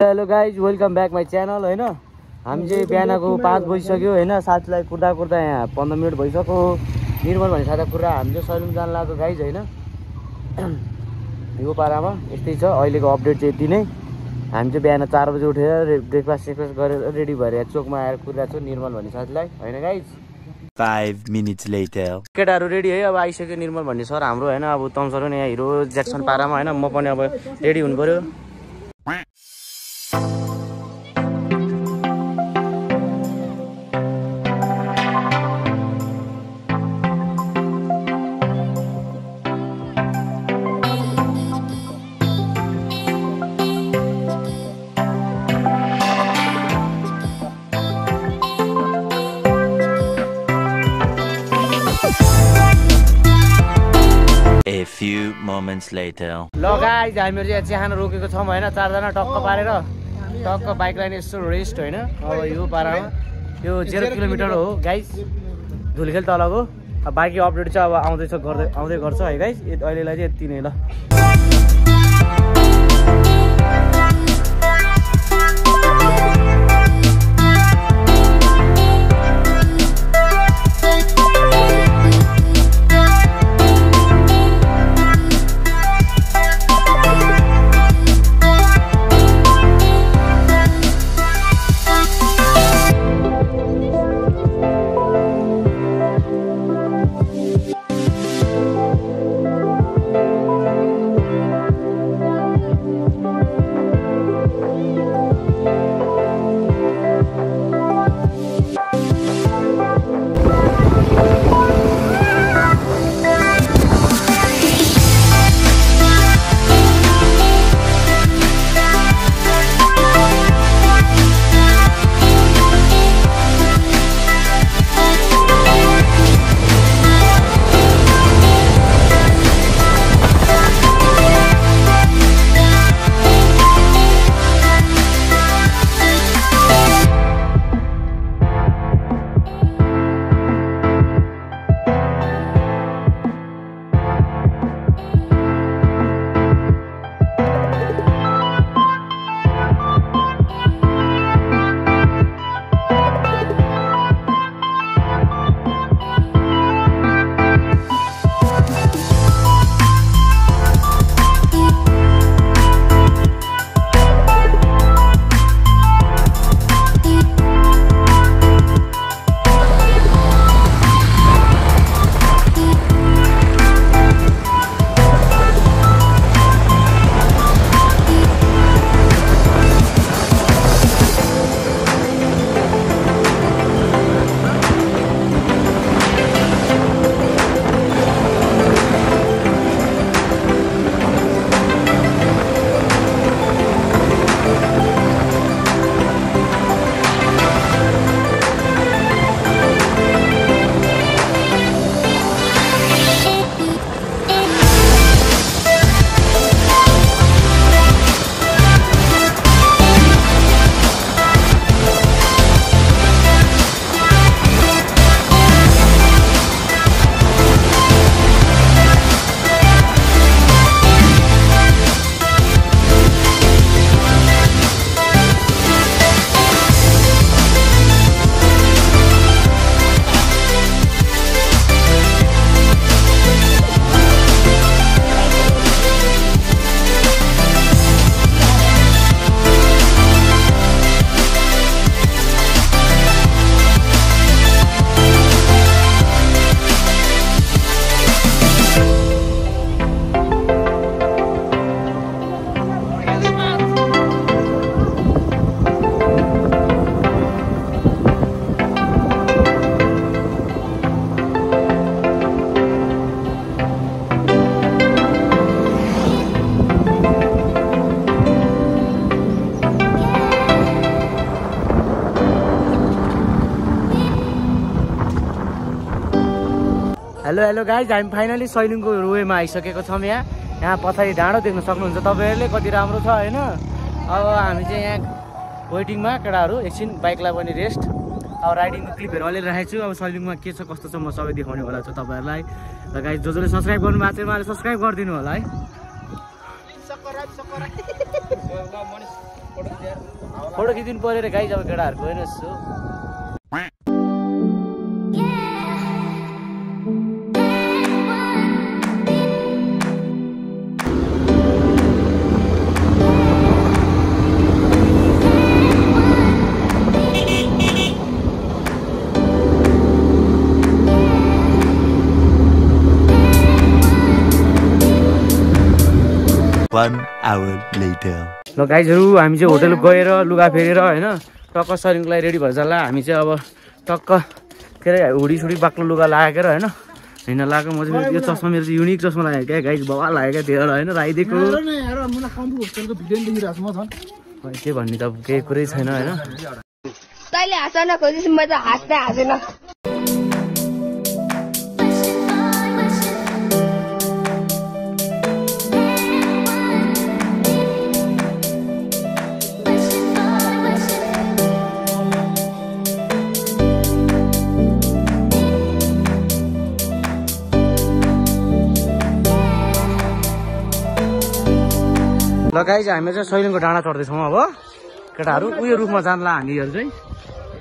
Hello guys welcome back my channel होइन हामी चाहिँ बिहानको 5 बजिसक्यो होइन साथीलाई कुर्दा कुर्दा यहाँ 15 मिनट भइसक्यो निर्मल भन्ने साथी कुरा हामी चाहिँ सैलुन जान लाग्यो गाइज होइन यो पारामा यस्तै छ अहिलेको अपडेट चाहिँ यति नै हामी चाहिँ बिहान 4 बजे उठेर ब्रेकफास्ट गरेर रेडी भएर चोकमा आएर कुरिरहेको छु निर्मल भन्ने साथीलाई होइन गाइज 5 minutes later केटाहरू रेडी है अब आइसक्यो निर्मल भन्ने सर हाम्रो होइन अब तम्सर पनि यहाँ हिरो ज्याक्सन पारामा होइन म पनि अब रेडी हुनु पर्यो A few moments later. ल गाइज हामीहरु चाहिँ चिया खान रोकेको छौं हैन चारजना टक्क पारेर टक्क बाइकलाई नि यसो रेस्ट हैन अब यो पारामा यो 0 किलोमिटर हो गाइज धुलिखेल तलको अब बाँकी अपडेट चाहिँ अब आउँदै गर्छ है गाइज अहिलेलाई चाहिँ यति नै ल हेलो गाइज हामी फाइनली सैलुङको रोवेमा आइसकेको छौँ यहाँ पछाडि डाँडो देख्न सक्नुहुन्छ तपाईँहरूले कति राम्रो छ होइन अब हामी चाहिँ यहाँ वेटिङमा केटाहरू एकछिन बाइकलाई पनि रेस्ट अब राइडिङको क्लिपहरू अलिअलि राखेको छु अब सैलुङमा के छ कस्तो छ म सबै देखाउने होला छु तपाईँहरूलाई र गाइज जसले सब्सक्राइब गर्नु भएको छ उहाँले सब्सक्राइब गरिदिनु होला है फोटो खिचिदिनु पर्यो रे गाइज अब केटाहरूको होइन यसो One hour later. ल गाइजहरू हामी चाहिँ होटल गएर लुगा फेरेर होइन टक्क सरिङको लागि रेडी भएर जाला हामी चाहिँ अब टक्क के अरे हुडी बाक्लो लुगा लगाएर होइन हिँड्न लाग्यो म चाहिँ यो चस्मा मेरो चाहिँ युनिक चस्मा लागेको क्या गाइज बवाल लाग्यो क्या त्यो होइन राइदिएको के भन्ने त केही कुरै छैन होइन तैँले हाँस्न खोजिस् म त हाँस्दै हाँसेन ल गाइज हामी चाहिँ सैलुङको डाँडा चढ्दैछौँ अब केटाहरू उयो रुखमा जानला हामीहरू चाहिँ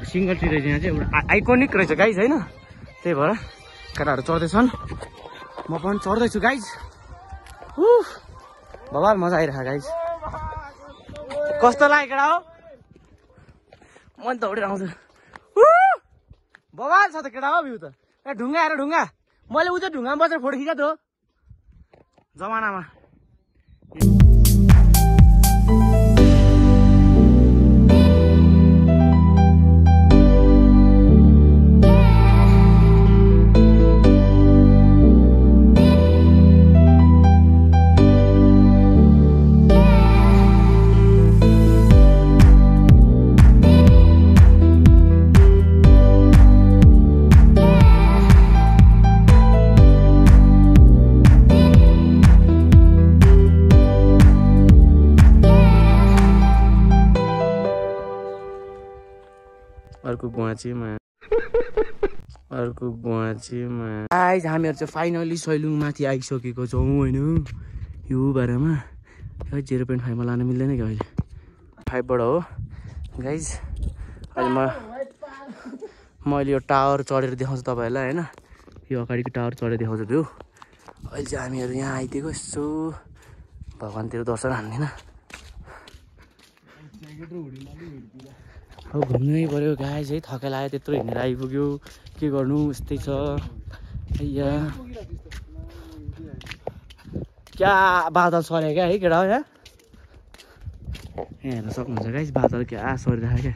सिङ्गल ट्री रहेछ यहाँ चाहिँ एउटा आइकोनिक रहेछ गाइज होइन त्यही भएर केटाहरू चढ्दैछन् म पनि चढ्दैछु गाइज बवाल मजा आइरहेको गाइज कस्तो लाग्यो केटा हो म नि दौडेर आउँछु बवाल छ त केटा हो भ्यू त ए ढुङ्गा हेर ढुङ्गा मैले उता ढुङ्गामा बसेर फोटो खिचा त हो जमानामा अर्को गुवाचीमा गाइज हामीहरू चाहिँ फाइनली सैलुङ माथि आइसकेको छौँ होइन यो बारेमा 0.5मा लान मिल्दैन क्या अहिले 5बाट हो गाइज अहिले मैले यो टावर चढेर देखाउँछु तपाईँहरूलाई होइन यो अगाडिको टावर चढेर देखाउँछु भ्यू अहिले चाहिँ हामीहरू यहाँ आइदिएको यसो भगवान्तिर दर्शन हान्दैन अब घुम्नै पऱ्यो गाइज है थकाइ लाग्यो त्यत्रो हिँडेर आइपुग्यो के गर्नु यस्तै छ क्या बादल सऱ्यो क्या है केटा यहाँ हेर्न सक्नुहुन्छ गाइज बादल क्या सरिरहेको क्या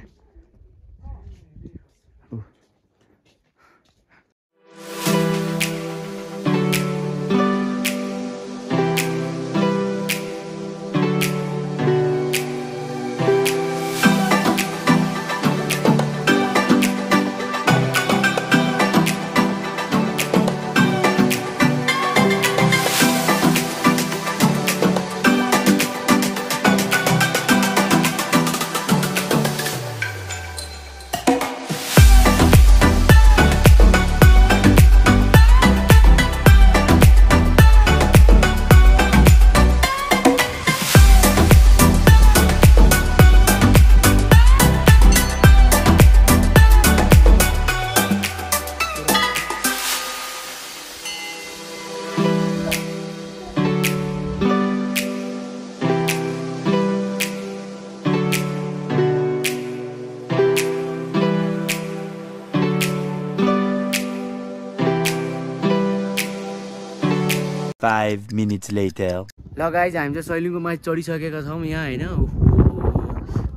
5 minutes later. ल गाइज हामी चाहिँ सैलुङको माथि चढिसकेका छौँ यहाँ होइन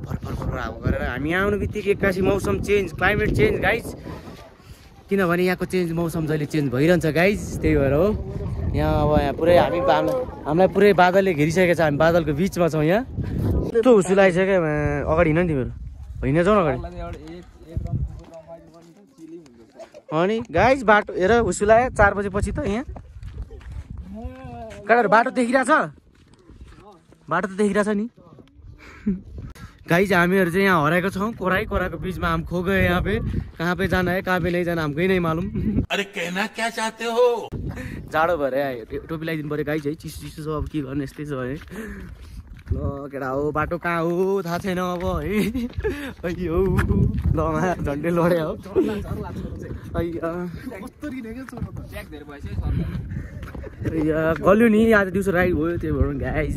फर हावा गरेर हामी यहाँ आउनु बित्तिकै एक्कासी मौसम चेन्ज क्लाइमेट चेन्ज गाइज किनभने यहाँको चेन्ज मौसम जहिले चेन्ज भइरहन्छ गाइज त्यही भएर हो यहाँ अब यहाँ पुरै हामीलाई पुरै बादलले घेरिसकेको छ हामी बादलको बिचमा छौँ यहाँ यस्तो हुसुल आइसक्यो अगाडि हिँड्न नि तिमीहरू हिँड्न जाउँ न अगाडि अनि गाइज बाटो हेर हुसुल आयो 4 बजेपछि त यहाँ केटाहरू बाटो देखिरहेछ नि गाइज हामीहरू चाहिँ यहाँ हराएको छौँ कोराको बीचमा हम खो गए यहाँ पे कहाँ पे जाना है कहाँ पे नहीं जाना हमको ही नहीं मालूम अरे कहना क्या चाहते हो जाडो भएर टोपी लगाइदिनु पर्यो गाइज है चिसो चिसो छ अब के गर्नु यस्तै छ है ल केटा हो बाटो कहाँ हो थाहा छैन अब है अಯ್यो ल झन्डै लड्यो हो गल्यो नि आज दिउँसो राइड भयो त्यही भएर गाइस